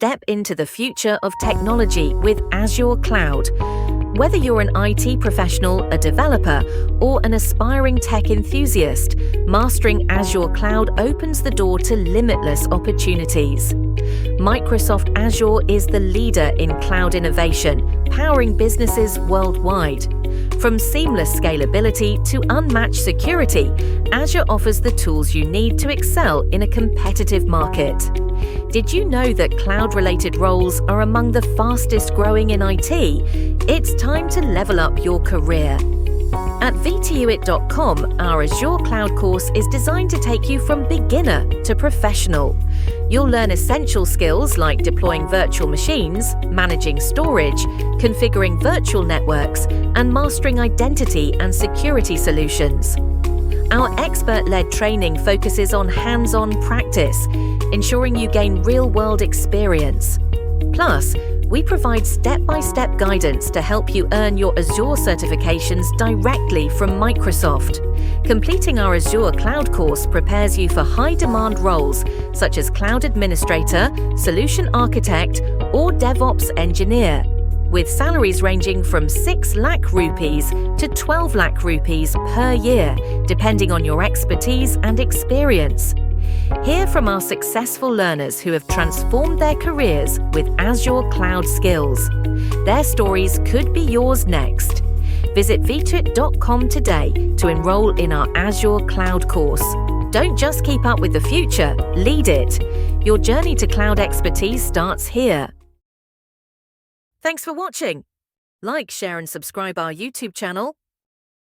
Step into the future of technology with Azure Cloud. Whether you're an IT professional, a developer, or an aspiring tech enthusiast, mastering Azure Cloud opens the door to limitless opportunities. Microsoft Azure is the leader in cloud innovation, powering businesses worldwide. From seamless scalability to unmatched security, Azure offers the tools you need to excel in a competitive market. Did you know that cloud-related roles are among the fastest growing in IT? It's time to level up your career. At vtuit.com, our Azure Cloud course is designed to take you from beginner to professional. You'll learn essential skills like deploying virtual machines, managing storage, configuring virtual networks, and mastering identity and security solutions. Our expert-led training focuses on hands-on practice, ensuring you gain real-world experience. Plus, we provide step-by-step guidance to help you earn your Azure certifications directly from Microsoft. Completing our Azure Cloud course prepares you for high-demand roles such as Cloud Administrator, Solution Architect, or DevOps Engineer, with salaries ranging from 6 lakh rupees to 12 lakh rupees per year, depending on your expertise and experience. Hear from our successful learners who have transformed their careers with Azure Cloud skills. Their stories could be yours next. Visit vtuit.com today to enroll in our Azure Cloud course. Don't just keep up with the future, lead it. Your journey to cloud expertise starts here. Thanks for watching. Like, share and subscribe our YouTube channel.